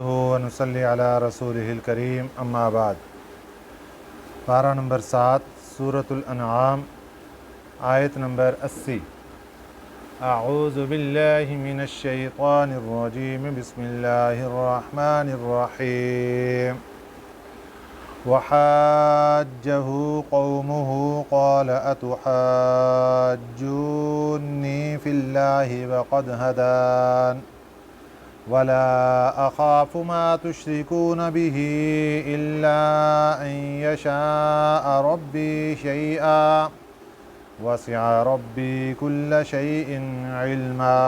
ونصلی علی رسولہ الکریم اما بعد۔ پارہ نمبر 7 سورۃ الانعام آیت نمبر 80۔ اعوذ باللہ من الشیطان الرجیم بسم اللہ الرحمن الرحیم۔ وحاجہ قومہ قال اتحاجونی فی اللہ وقد ہدان ولا أخاف ما تشركون به إلا أن يشاء ربي شيئا وسع ربي كل شيء علما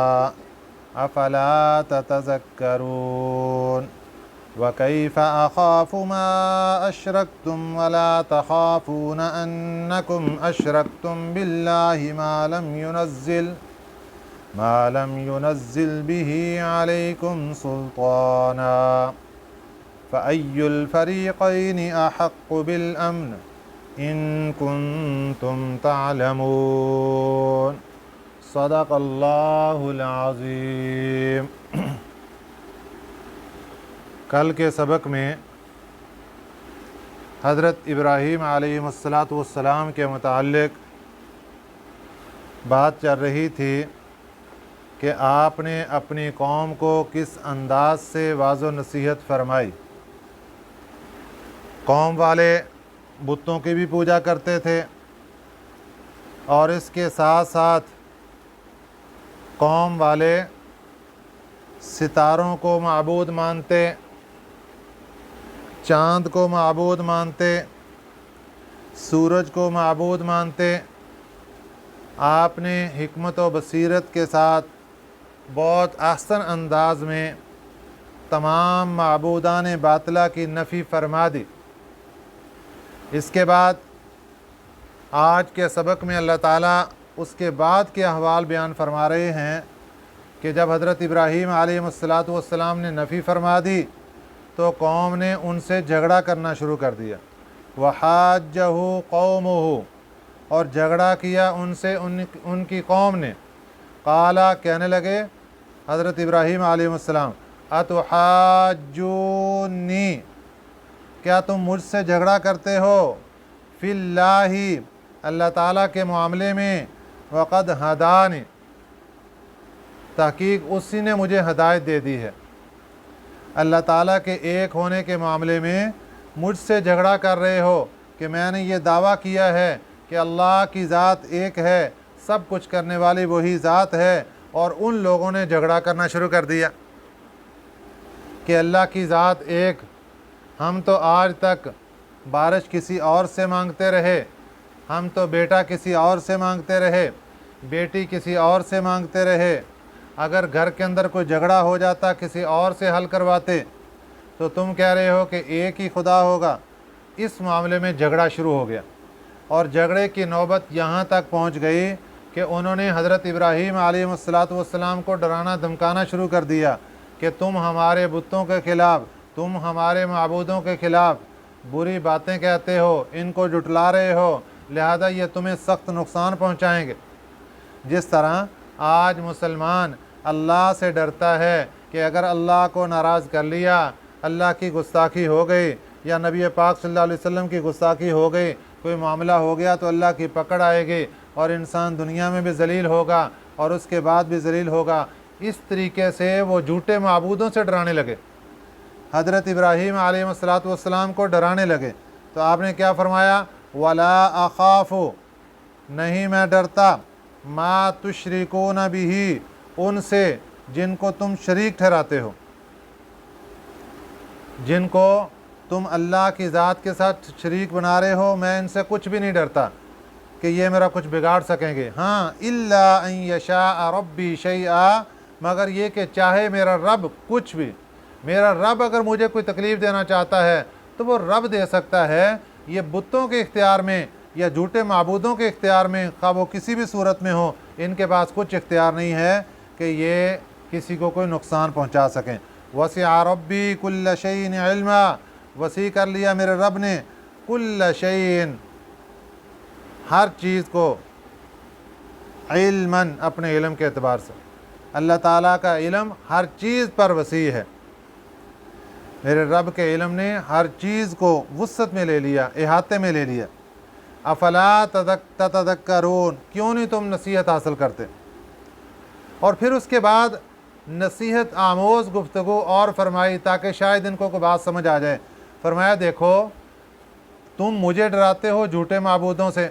أفلا تتذكرون وكيف أخاف ما أشركتم ولا تخافون أنكم أشركتم بالله ما لم ينزل به عليكم سلطانا فأي الفريقين أحق بالأمن إن كنتم تعلمون صدق اللہ العظیم۔ کل کے سبق میں حضرت ابراہیم علیہ السلام کے متعلق بات چل رہی تھی کہ آپ نے اپنی قوم کو کس انداز سے واعظ و نصیحت فرمائی۔ قوم والے بتوں کی بھی پوجا کرتے تھے اور اس کے ساتھ ساتھ قوم والے ستاروں کو معبود مانتے، چاند کو معبود مانتے، سورج کو معبود مانتے۔ آپ نے حکمت و بصیرت کے ساتھ بہت احسن انداز میں تمام معبودان باطلہ کی نفی فرما دی۔ اس کے بعد آج کے سبق میں اللہ تعالیٰ اس کے بعد کے احوال بیان فرما رہے ہیں کہ جب حضرت ابراہیم علیہ السلام نے نفی فرما دی تو قوم نے ان سے جھگڑا کرنا شروع کر دیا۔ وحاجہ قومہ، اور جھگڑا کیا ان سے ان کی قوم نے۔ قالا، کہنے لگے حضرت ابراہیم علیہ السلام، اتحاجونی، کیا تم مجھ سے جھگڑا کرتے ہو، فی اللہ، اللہ تعالیٰ کے معاملے میں، وقد ہدانی، تحقیق اسی نے مجھے ہدایت دے دی ہے۔ اللہ تعالیٰ کے ایک ہونے کے معاملے میں مجھ سے جھگڑا کر رہے ہو کہ میں نے یہ دعویٰ کیا ہے کہ اللہ کی ذات ایک ہے، سب کچھ کرنے والی وہی ذات ہے، اور ان لوگوں نے جھگڑا کرنا شروع کر دیا کہ اللہ کی ذات ایک، ہم تو آج تک بارش کسی اور سے مانگتے رہے، ہم تو بیٹا کسی اور سے مانگتے رہے، بیٹی کسی اور سے مانگتے رہے، اگر گھر کے اندر کوئی جھگڑا ہو جاتا کسی اور سے حل کرواتے، تو تم کہہ رہے ہو کہ ایک ہی خدا ہوگا۔ اس معاملے میں جھگڑا شروع ہو گیا، اور جھگڑے کی نوبت یہاں تک پہنچ گئی کہ انہوں نے حضرت ابراہیم علیہ السلام کو ڈرانا دھمکانا شروع کر دیا کہ تم ہمارے بتوں کے خلاف، تم ہمارے معبودوں کے خلاف بری باتیں کہتے ہو، ان کو جھٹلا رہے ہو، لہذا یہ تمہیں سخت نقصان پہنچائیں گے۔ جس طرح آج مسلمان اللہ سے ڈرتا ہے کہ اگر اللہ کو ناراض کر لیا، اللہ کی گستاخی ہو گئی یا نبی پاک صلی اللہ علیہ وسلم کی گستاخی ہو گئی، کوئی معاملہ ہو گیا تو اللہ کی پکڑ آئے گی اور انسان دنیا میں بھی ذلیل ہوگا اور اس کے بعد بھی ذلیل ہوگا۔ اس طریقے سے وہ جھوٹے معبودوں سے ڈرانے لگے، حضرت ابراہیم علیہ السلام کو ڈرانے لگے۔ تو آپ نے کیا فرمایا؟ وَلَا أَخَافُ، نہیں میں ڈرتا، مَا تُشْرِكُونَ بِهِ، ان سے جن کو تم شریک ٹھہراتے ہو، جن کو تم اللہ کی ذات کے ساتھ شریک بنا رہے ہو، میں ان سے کچھ بھی نہیں ڈرتا کہ یہ میرا کچھ بگاڑ سکیں گے۔ ہاں، إِلَّا أَن يَشَاءَ رَبِّي شَيْئًا، مگر یہ کہ چاہے میرا رب کچھ بھی، میرا رب اگر مجھے کوئی تکلیف دینا چاہتا ہے تو وہ رب دے سکتا ہے۔ یہ بتوں کے اختیار میں یا جھوٹے معبودوں کے اختیار میں، خواہ وہ کسی بھی صورت میں ہو، ان کے پاس کچھ اختیار نہیں ہے کہ یہ کسی کو کوئی نقصان پہنچا سکیں۔ وسع ربی کل شیء علما، وسیع کر لیا میرے رب نے کل شیء، ہر چیز کو، علماً، اپنے علم کے اعتبار سے۔ اللہ تعالیٰ کا علم ہر چیز پر وسیع ہے۔ میرے رب کے علم نے ہر چیز کو وسعت میں لے لیا، احاطے میں لے لیا۔ افلا تتذکرون، کیوں نہیں تم نصیحت حاصل کرتے؟ اور پھر اس کے بعد نصیحت آموز گفتگو اور فرمائی تاکہ شاید ان کو کوئی بات سمجھ آ جائے۔ فرمایا دیکھو تم مجھے ڈراتے ہو جھوٹے معبودوں سے،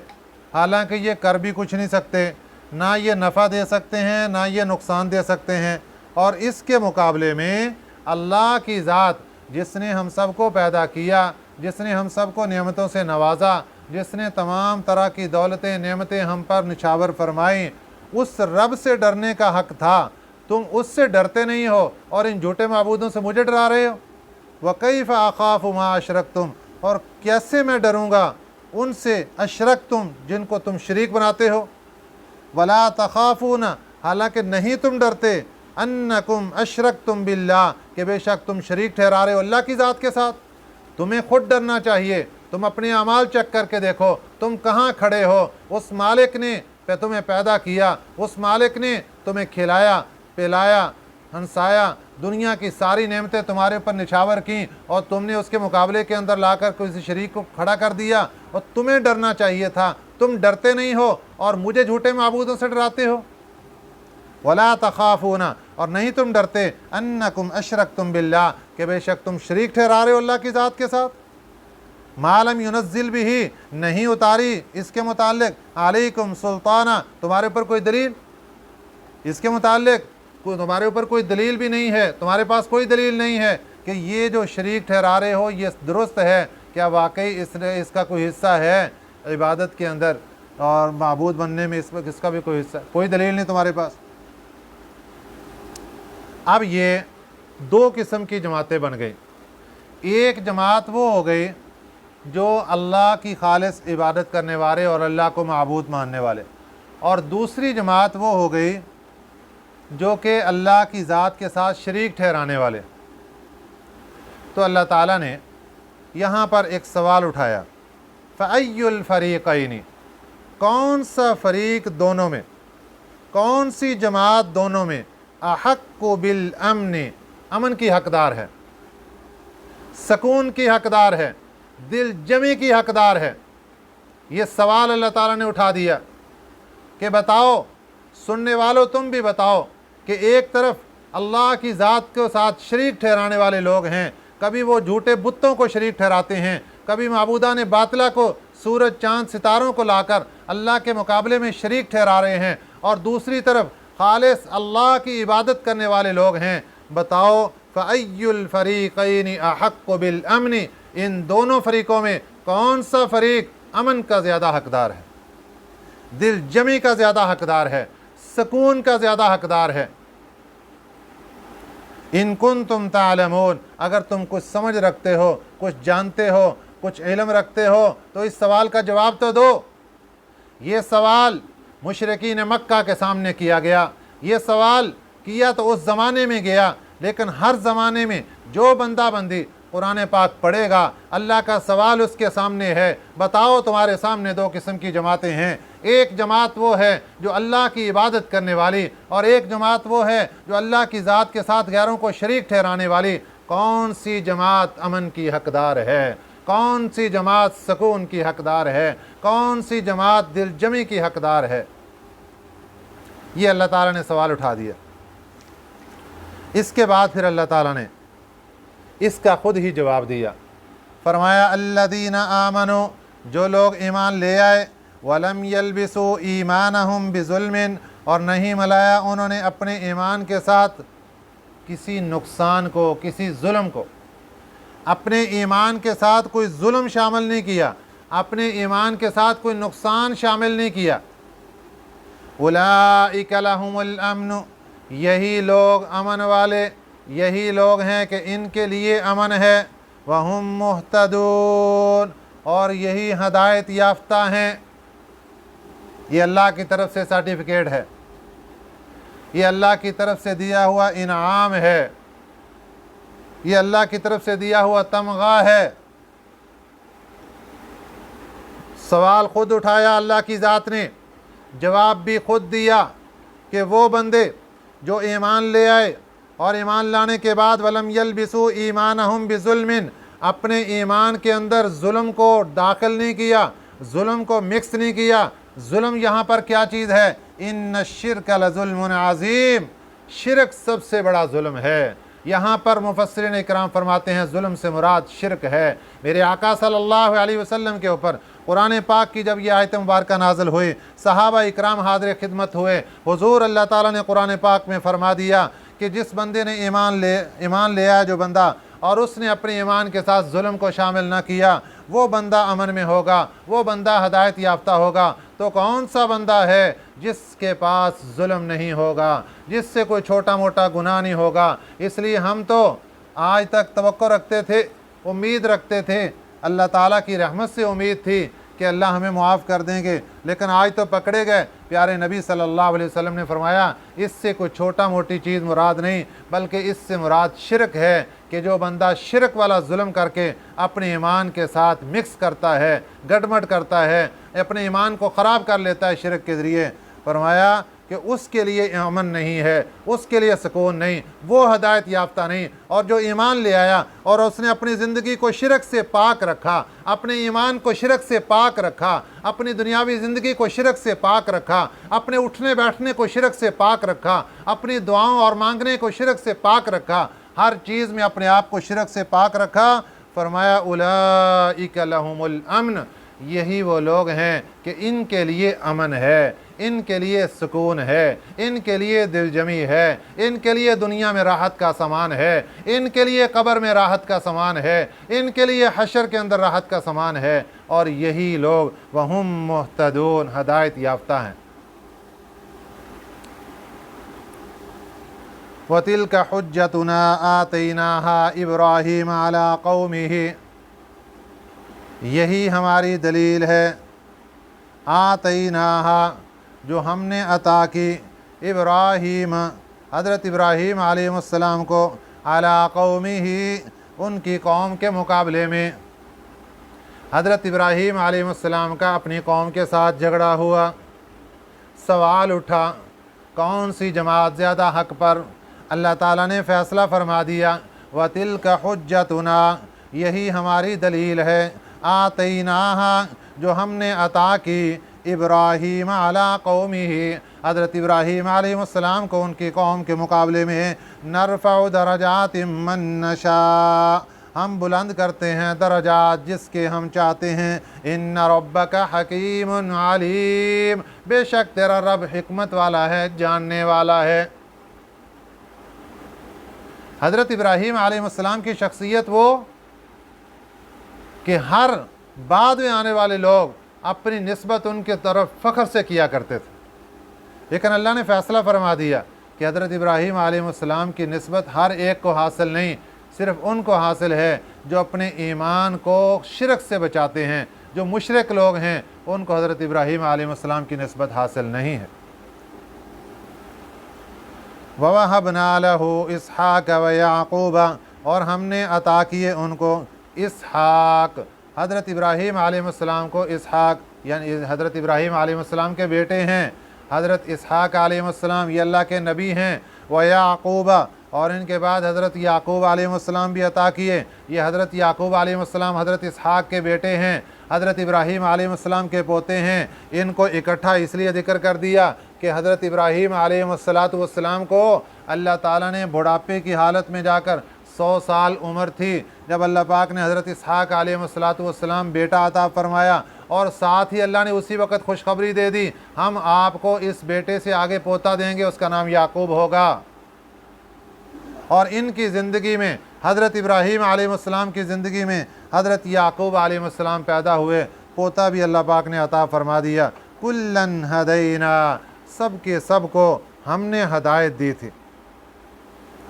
حالانکہ یہ کر بھی کچھ نہیں سکتے، نہ یہ نفع دے سکتے ہیں نہ یہ نقصان دے سکتے ہیں، اور اس کے مقابلے میں اللہ کی ذات جس نے ہم سب کو پیدا کیا، جس نے ہم سب کو نعمتوں سے نوازا، جس نے تمام طرح کی دولتیں نعمتیں ہم پر نچھاور فرمائیں، اس رب سے ڈرنے کا حق تھا، تم اس سے ڈرتے نہیں ہو اور ان جھوٹے معبودوں سے مجھے ڈرا رہے ہو۔ وَكَيْفَ أَخَافُ مَا أَشْرَكْتُمْ، اور کیسے میں ڈروں گا ان سے اشرکتم جن کو تم شریک بناتے ہو۔ وَلَا تَخَافُونَ، حالانکہ نہیں تم ڈرتے، أَنَّكُمْ أَشْرَكْتُمْ بِاللَّهِ، کہ بے شک تم شریک ٹھہرا رہے ہو اللہ کی ذات کے ساتھ۔ تمہیں خود ڈرنا چاہیے، تم اپنے اعمال چیک کر کے دیکھو تم کہاں کھڑے ہو۔ اس مالک نے تمہیں پیدا کیا، اس مالک نے تمہیں کھلایا پلایا ہنسایا، دنیا کی ساری نعمتیں تمہارے اوپر نچھاور کیں، اور تم نے اس کے مقابلے کے اندر لا کر کسی شریک کو کھڑا کر دیا، اور تمہیں ڈرنا چاہیے تھا، تم ڈرتے نہیں ہو اور مجھے جھوٹے معبودوں سے ڈراتے ہو۔ وَلَا تَخَافُونَ، اور نہیں تم ڈرتے، أَنَّكُمْ أَشْرَكْتُمْ بِاللَّهِ، کہ بے شک تم شریک ٹھہرا رہے ہو اللہ کی ذات کے ساتھ۔ مَا لَمْ يُنَزِّلْ بِهِ، نہیں اتاری اس کے متعلق، عَلَيْكُمْ سُلْطَانًا، تمہارے اوپر کوئی دلیل، اس کے متعلق تمہارے اوپر کوئی دلیل بھی نہیں ہے، تمہارے پاس کوئی دلیل نہیں ہے کہ یہ جو شریک ٹھہرا رہے ہو یہ درست ہے، کیا واقعی اس کا کوئی حصہ ہے عبادت کے اندر اور معبود بننے میں، اس کا بھی کوئی حصہ، کوئی دلیل نہیں تمہارے پاس۔ اب یہ دو قسم کی جماعتیں بن گئی، ایک جماعت وہ ہو گئی جو اللہ کی خالص عبادت کرنے والے اور اللہ کو معبود ماننے والے، اور دوسری جماعت وہ ہو گئی جو کہ اللہ کی ذات کے ساتھ شریک ٹھہرانے والے۔ تو اللہ تعالیٰ نے یہاں پر ایک سوال اٹھایا، فَأَيُّ الْفَرِيقَيْنِ، کون سا فریق دونوں میں، کون سی جماعت دونوں میں، احق بالامن، امن کی حقدار ہے، سکون کی حقدار ہے، دل جمی کی حقدار ہے۔ یہ سوال اللہ تعالیٰ نے اٹھا دیا کہ بتاؤ، سننے والوں تم بھی بتاؤ کہ ایک طرف اللہ کی ذات کے ساتھ شریک ٹھہرانے والے لوگ ہیں، کبھی وہ جھوٹے بتوں کو شریک ٹھہراتے ہیں، کبھی معبودان باطلہ کو، سورج چاند ستاروں کو لا کر اللہ کے مقابلے میں شریک ٹھہرا رہے ہیں، اور دوسری طرف خالص اللہ کی عبادت کرنے والے لوگ ہیں۔ بتاؤ فَأَيُّ الْفَرِيقَيْنِ أَحَقُّ بِالْأَمْنِ، ان دونوں فریقوں میں کون سا فریق امن کا زیادہ حقدار ہے، دل جمی کا زیادہ حقدار ہے، سکون کا زیادہ حقدار ہے۔ ان کنتم تعلمون، اگر تم کچھ سمجھ رکھتے ہو، کچھ جانتے ہو، کچھ علم رکھتے ہو تو اس سوال کا جواب تو دو۔ یہ سوال مشرکین مکہ کے سامنے کیا گیا، یہ سوال کیا تو اس زمانے میں گیا، لیکن ہر زمانے میں جو بندہ بندی قرآن پاک پڑھے گا، اللہ کا سوال اس کے سامنے ہے۔ بتاؤ، تمہارے سامنے دو قسم کی جماعتیں ہیں، ایک جماعت وہ ہے جو اللہ کی عبادت کرنے والی، اور ایک جماعت وہ ہے جو اللہ کی ذات کے ساتھ غیروں کو شریک ٹھہرانے والی۔ کون سی جماعت امن کی حقدار ہے، کون سی جماعت سکون کی حقدار ہے، کون سی جماعت دل جمی کی حقدار ہے؟ یہ اللہ تعالیٰ نے سوال اٹھا دیا۔ اس کے بعد پھر اللہ تعالیٰ نے اس کا خود ہی جواب دیا، فرمایا الذین آمنوا، جو لوگ ایمان لے آئے، ولم یلبسوا ایمانہم بظلم، اور نہیں ملایا انہوں نے اپنے ایمان کے ساتھ کسی نقصان کو، کسی ظلم کو، اپنے ایمان کے ساتھ کوئی ظلم شامل نہیں کیا، اپنے ایمان کے ساتھ کوئی نقصان شامل نہیں کیا۔ اولئک لہم الامن، یہی لوگ امن والے، یہی لوگ ہیں کہ ان کے لیے امن ہے، وہم مہتدون، اور یہی ہدایت یافتہ ہیں۔ یہ اللہ کی طرف سے سرٹیفکیٹ ہے، یہ اللہ کی طرف سے دیا ہوا انعام ہے، یہ اللہ کی طرف سے دیا ہوا تمغہ ہے۔ سوال خود اٹھایا اللہ کی ذات نے، جواب بھی خود دیا کہ وہ بندے جو ایمان لے آئے، اور ایمان لانے کے بعد ولم یلبسوا ایمانہم بظلم، اپنے ایمان کے اندر ظلم کو داخل نہیں کیا، ظلم کو مکس نہیں کیا۔ ظلم یہاں پر کیا چیز ہے؟ ان الشرک لظلم عظیم، شرک سب سے بڑا ظلم ہے۔ یہاں پر مفسرین اکرام فرماتے ہیں ظلم سے مراد شرک ہے۔ میرے آقا صلی اللہ علیہ وسلم کے اوپر قرآن پاک کی جب یہ آیت مبارکہ نازل ہوئی، صحابہ اکرام حاضر خدمت ہوئے، حضور اللہ تعالیٰ نے قرآن پاک میں فرما دیا کہ جس بندے نے ایمان لے آیا جو بندہ، اور اس نے اپنے ایمان کے ساتھ ظلم کو شامل نہ کیا، وہ بندہ امن میں ہوگا، وہ بندہ ہدایت یافتہ ہوگا۔ تو کون سا بندہ ہے جس کے پاس ظلم نہیں ہوگا، جس سے کوئی چھوٹا موٹا گناہ نہیں ہوگا؟ اس لیے ہم تو آج تک توقع رکھتے تھے، امید رکھتے تھے، اللہ تعالیٰ کی رحمت سے امید تھی کہ اللہ ہمیں معاف کر دیں گے، لیکن آج تو پکڑے گئے۔ پیارے نبی صلی اللہ علیہ وسلم نے فرمایا اس سے کوئی چھوٹا موٹی چیز مراد نہیں، بلکہ اس سے مراد شرک ہے، کہ جو بندہ شرک والا ظلم کر کے اپنے ایمان کے ساتھ مکس کرتا ہے، گڈمڈ کرتا ہے، اپنے ایمان کو خراب کر لیتا ہے شرک کے ذریعے، فرمایا کہ اس کے لیے امن نہیں ہے، اس کے لیے سکون نہیں، وہ ہدایت یافتہ نہیں۔ اور جو ایمان لے آیا اور اس نے اپنی زندگی کو شرک سے پاک رکھا، اپنے ایمان کو شرک سے پاک رکھا، اپنی دنیاوی زندگی کو شرک سے پاک رکھا، اپنے اٹھنے بیٹھنے کو شرک سے پاک رکھا، اپنی دعاؤں اور مانگنے کو شرک سے پاک رکھا، ہر چیز میں اپنے آپ کو شرک سے پاک رکھا، فرمایا اولئک لہم الامن، یہی وہ لوگ ہیں کہ ان کے لیے امن ہے، ان کے لیے سکون ہے، ان کے لیے دل جمی ہے، ان کے لیے دنیا میں راحت کا سامان ہے، ان کے لیے قبر میں راحت کا سامان ہے، ان کے لیے حشر کے اندر راحت کا سامان ہے، اور یہی لوگ وہم مہتدون، ہدایت یافتہ ہیں۔ وَتِلْكَ حُجَّتُنَا آتَيْنَاهَا إِبْرَاهِيمَ عَلَىٰ قَوْمِهِ، یہی ہماری دلیل ہے، آتَيْنَاهَا، جو ہم نے عطا کی، ابراہیم، حضرت ابراہیم علیہ السلام کو، عَلَىٰ قَوْمِهِ، ان کی قوم کے مقابلے میں۔ حضرت ابراہیم علیہ السلام کا اپنی قوم کے ساتھ جھگڑا ہوا، سوال اٹھا کون سی جماعت زیادہ حق پر؟ اللہ تعالیٰ نے فیصلہ فرما دیا، وَتِلْكَ حُجَّتُنَا، یہی ہماری دلیل ہے، آتَيْنَاهَا، جو ہم نے عطا کی، ابراہیم علیٰ قومہ، حضرت ابراہیم علیہ السلام کو ان کی قوم کے مقابلے میں، نرفع درجات من نشاء، ہم بلند کرتے ہیں درجات جس کے ہم چاہتے ہیں، ان ربک حکیم علیم، بے شک تیرا رب حکمت والا ہے، جاننے والا ہے۔ حضرت ابراہیم علیہ السلام کی شخصیت وہ کہ ہر بعد میں آنے والے لوگ اپنی نسبت ان کے طرف فخر سے کیا کرتے تھے، لیکن اللہ نے فیصلہ فرما دیا کہ حضرت ابراہیم علیہ السلام کی نسبت ہر ایک کو حاصل نہیں، صرف ان کو حاصل ہے جو اپنے ایمان کو شرک سے بچاتے ہیں۔ جو مشرک لوگ ہیں ان کو حضرت ابراہیم علیہ السلام کی نسبت حاصل نہیں ہے۔ وَوَهَبْنَا لَهُ إِسْحَاقَ وَيَعْقُوبَ، اور ہم نے عطا کیے ان کو اسحاق، حضرت ابراہیم علیہ السلام کو اسحاق، یعنی حضرت ابراہیم علیہ السلام کے بیٹے ہیں حضرت اسحاق علیہ السلام، یہ اللہ کے نبی ہیں، وَيَعْقُوبَ، اور ان کے بعد حضرت یعقوب علیہ السلام بھی عطا کیے، یہ حضرت یعقوب علیہ السلام حضرت اسحاق کے بیٹے ہیں، حضرت ابراہیم علیہ السلام کے پوتے ہیں۔ ان کو اکٹھا اس لیے ذکر کر دیا کہ حضرت ابراہیم علیہ السلام کو اللہ تعالیٰ نے بڑھاپے کی حالت میں جا کر 100 سال عمر تھی جب اللہ پاک نے حضرت اسحاق علیہ السلام بیٹا عطا فرمایا، اور ساتھ ہی اللہ نے اسی وقت خوشخبری دے دی ہم آپ کو اس بیٹے سے آگے پوتا دیں گے، اس کا نام یعقوب ہوگا۔ اور ان کی زندگی میں، حضرت ابراہیم علیہ السلام کی زندگی میں حضرت یعقوب علیہ السلام پیدا ہوئے، پوتا بھی اللہ پاک نے عطا فرما دیا۔ کُلًّا ہدینا، سب کے سب کو ہم نے ہدایت دی تھی۔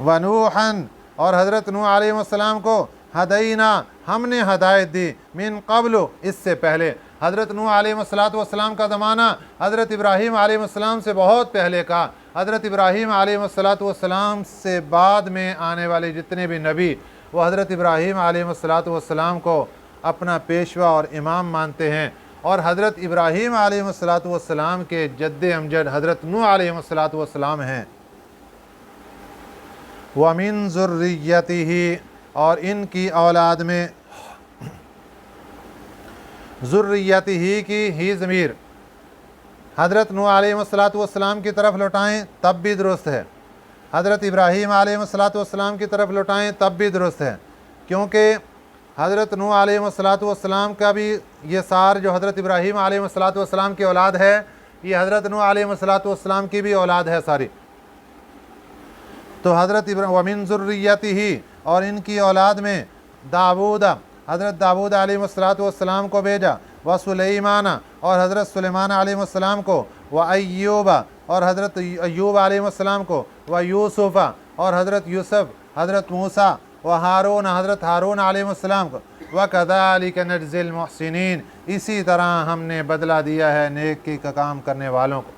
وَنُوحًا، اور حضرت نوح علیہ السلام کو ہدینا، ہم نے ہدایت دی، من قبل، اس سے پہلے۔ حضرت نوح علیہ السلام کا زمانہ حضرت ابراہیم علیہ السلام سے بہت پہلے کا۔ حضرت ابراہیم علیہ السلام سے بعد میں آنے والے جتنے بھی نبی، وہ حضرت ابراہیم علیہ السلام کو اپنا پیشوا اور امام مانتے ہیں، اور حضرت ابراہیم علیہ السلام کے جد امجد حضرت نوح علیہ السلام ہیں۔ وَمِن ذُرِّيَّتِهِ اور ان کی اولاد میں، ذُرِّيَّتِهِ کی ہی ضمیر حضرت نوح علیہ السلام کی طرف لوٹائیں تب بھی درست ہے، حضرت ابراہیم علیہ السلام کی طرف لوٹائیں تب بھی درست ہے، کیونکہ حضرت نوح علیہ السلام کا بھی یہ سار جو حضرت ابراہیم علیہ السلام کی اولاد ہے، یہ حضرت نوح علیہ السلام کی بھی اولاد ہے ساری۔ تو حضرت وَمِن ذُرِّيَّتِهِ اور ان کی اولاد میں داؤد، حضرت داؤد علیہ السلام کو بھیجا، وسلیمان اور حضرت سلیمان علیہ السلام کو، وایوب اور حضرت ایوب علیہ السلام کو، ویوسف اور حضرت یوسف، حضرت موسیٰ، وہارون حضرت ہارون علیہ السلام کو، وَكَذَلِكَ نَجْزِي الْمُحْسِنِينَ اسی طرح ہم نے بدلہ دیا ہے نیکی کا کام کرنے والوں کو،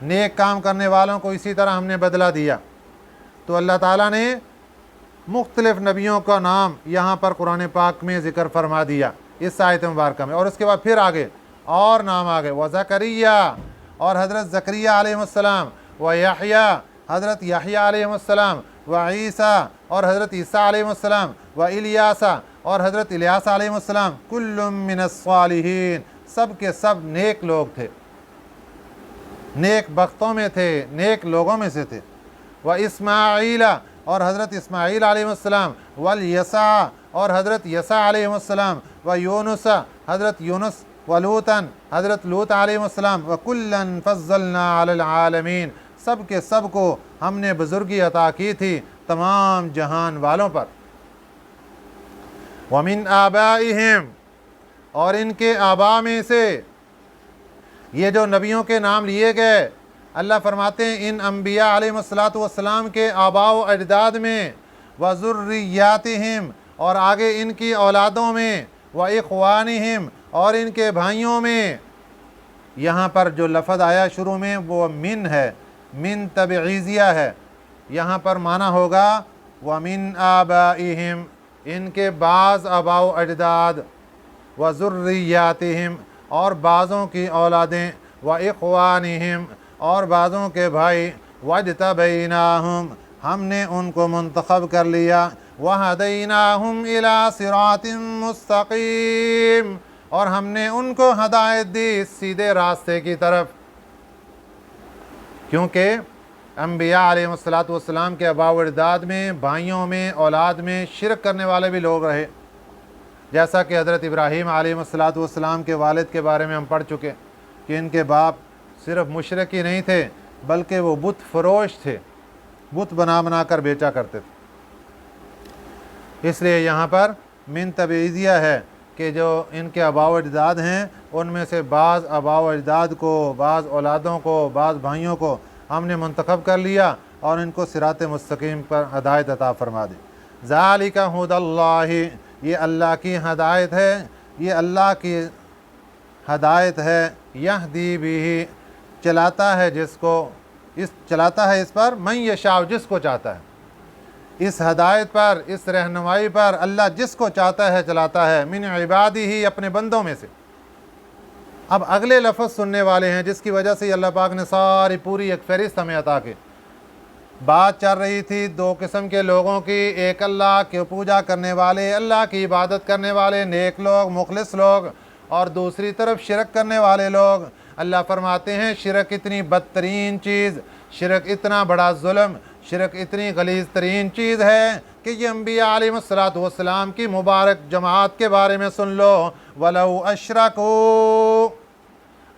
نیک کام کرنے والوں کو اسی طرح ہم نے بدلہ دیا۔ تو اللہ تعالیٰ نے مختلف نبیوں کا نام یہاں پر قرآن پاک میں ذکر فرما دیا اس آیت مبارکہ میں، اور اس کے بعد پھر آگے اور نام آگے، وزکریا اور حضرت زکریہ علیہ السلام، ویحییٰ حضرت یحییٰ علیہ السلام، وعیسیٰ اور حضرت عیسیٰ علیہ السلام، والیاس اور حضرت الیاس علیہ السلام، کل من الصالحین سب کے سب نیک لوگ تھے، نیک بختوں میں تھے، نیک لوگوں میں سے تھے، واسماعیل اور حضرت اسماعیل علیہ السلام، والیسع اور حضرت یسع علیہ السلام، ویونس حضرت یونس، ولوطا حضرت لوط علیہ السلام، وکلا فضلنا علی العالمین سب کے سب کو ہم نے بزرگی عطا کی تھی تمام جہان والوں پر۔ ومن آبائہم اور ان کے آباء میں سے، یہ جو نبیوں کے نام لیے گئے اللہ فرماتے ہیں ان انبیاء علیہ السلام کے آباء و اجداد میں، وذریاتہم اور آگے ان کی اولادوں میں، واخوانہم اور ان کے بھائیوں میں۔ یہاں پر جو لفظ آیا شروع میں وہ من ہے، من تبعیضیہ ہے، یہاں پر معنی ہوگا ومن آبائہم ان کے بعض آباء و اجداد، وذریاتہم اور بعضوں کی اولادیں، واخوانہم اور بعضوں کے بھائی، واجتبیناہم ہم نے ان کو منتخب کر لیا، وہدیناہم الی صراط مستقیم اور ہم نے ان کو ہدایت دی سیدھے راستے کی طرف۔ کیونکہ انبیاء علیہ السلام کے آباء و اجداد میں، بھائیوں میں، اولاد میں شرک کرنے والے بھی لوگ رہے، جیسا کہ حضرت ابراہیم علیہ السلام کے والد کے بارے میں ہم پڑھ چکے کہ ان کے باپ صرف مشرک ہی نہیں تھے بلکہ وہ بت فروش تھے، بت بنا بنا کر بیچا کرتے تھے۔ اس لیے یہاں پر من تبعیضیہ ہے کہ جو ان کے آباء و اجداد ہیں ان میں سے بعض آباء و اجداد کو، بعض اولادوں کو، بعض بھائیوں کو ہم نے منتخب کر لیا اور ان کو صراط مستقیم پر ہدایت عطا فرما دی۔ ذالک ھدی اللہ یہ اللہ کی ہدایت ہے، یہ اللہ کی ہدایت ہے، یہدی بہ چلاتا ہے جس کو، چلاتا ہے اس پر، من یشاء جس کو چاہتا ہے، اس ہدایت پر، اس رہنمائی پر اللہ جس کو چاہتا ہے چلاتا ہے، من عبادہ اپنے بندوں میں سے۔ اب اگلے لفظ سننے والے ہیں جس کی وجہ سے اللہ پاک نے ساری پوری ایک فہرست ہمیں عطا کی۔ بات چل رہی تھی دو قسم کے لوگوں کی، ایک اللہ کی پوجا کرنے والے، اللہ کی عبادت کرنے والے نیک لوگ، مخلص لوگ، اور دوسری طرف شرک کرنے والے لوگ۔ اللہ فرماتے ہیں شرک اتنی بدترین چیز، شرک اتنا بڑا ظلم، شرک اتنی غلیظ ترین چیز ہے کہ یہ انبیاء علیہ السلام کی مبارک جماعت کے بارے میں سن لو، وَلَوْ أَشْرَكُوا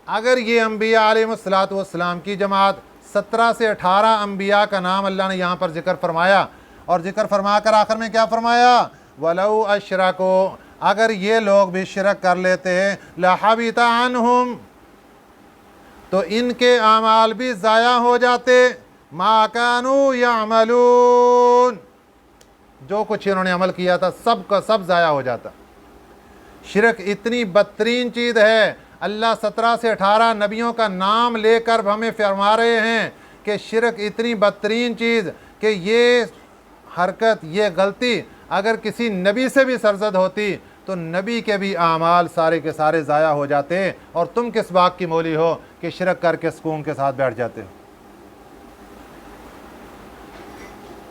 اگر یہ انبیاء علیہ السلام کی جماعت، 17 سے 18 انبیاء کا نام اللہ نے یہاں پر ذکر فرمایا، اور ذکر فرما کر آخر میں کیا فرمایا؟ وَلَوْ أَشْرَكُوا اگر یہ لوگ بھی شرک کر لیتے لَحَبِطَ عَنْهُمْ تو ان کے اعمال بھی ضائع ہو جاتے، مَا كَانُوا يَعْمَلُونَ جو کچھ انہوں نے عمل کیا تھا سب کا سب ضائع ہو جاتا۔ شرک اتنی بدترین چیز ہے، اللہ 17 سے 18 نبیوں کا نام لے کر ہمیں فرما رہے ہیں کہ شرک اتنی بدترین چیز کہ یہ حرکت، یہ غلطی اگر کسی نبی سے بھی سرزد ہوتی تو نبی کے بھی اعمال سارے کے سارے ضائع ہو جاتے، اور تم کس بات کی مولی ہو کہ شرک کر کے سکون کے ساتھ بیٹھ جاتے ہو۔